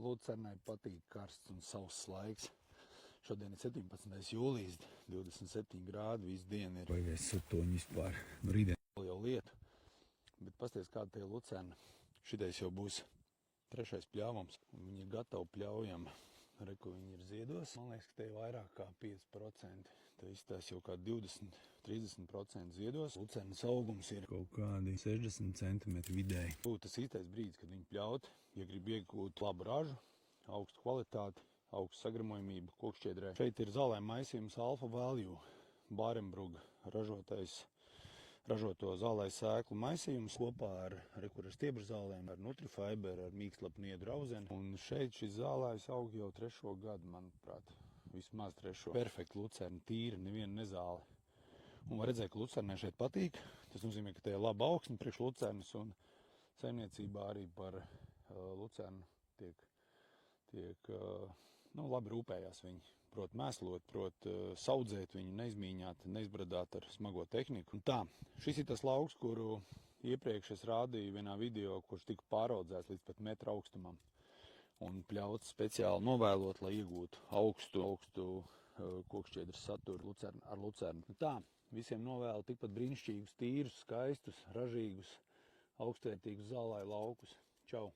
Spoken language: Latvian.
Lucernai patīk karsts un sauss laiks. Šodien ir 17. jūlijas, 27 grādi, visu dienu ir. Baigais sutoņi vispār. Nu, rītdien jau lietu. Bet pasties, kāda tie lucerna. Šitais jau būs 3. pļāvums. Viņi ir gatavi pļaujam. Reku viņi ir ziedos. Man liekas, ka te ir vairāk kā 5%. Te izstās jau kā 20-30% ziedos. Lucernas augums ir kaut kādi 60 cm vidēji. Būtu tas īstais brīdis, kad viņi pļaut, ja grib iegūt labu ražu, augstu kvalitāti, augstu sagramojamību kokšķiedrē. Šeit ir zālē maisījums Alpha Value, Bārenbruga ražoto zālē sēklu maisījums kopā ar stiebru zālēm, ar Nutrifiber, ar mīkslapniedu rauzeni. Un šeit šis zālājs aug jau 3. gadu, manuprāt, vismaz 3. Perfekti lucerna, tīra, neviena nezāle. Un var redzēt, ka lucernai šeit patīk. Tas nozīmē, ka te ir laba augsne priekš lucernas un saimniecībā arī par lucernu tiek labi rūpējās viņi. Prot mēslot, prot saudzēt viņu, neizmīņāt, neizbradāt ar smago tehniku. Un tā, šis ir tas lauks, kuru iepriekš es rādīju vienā video, kurš tika pāraudzēts līdz pat metra augstumam. Un pļauts speciāli novēlot, lai iegūtu augstu kokšķiedras saturu ar lucernu. Nu tā, visiem novēlu tikpat brīnišķīgus, tīrus, skaistus, ražīgus, augstvērtīgus zālāju laukus. Čau!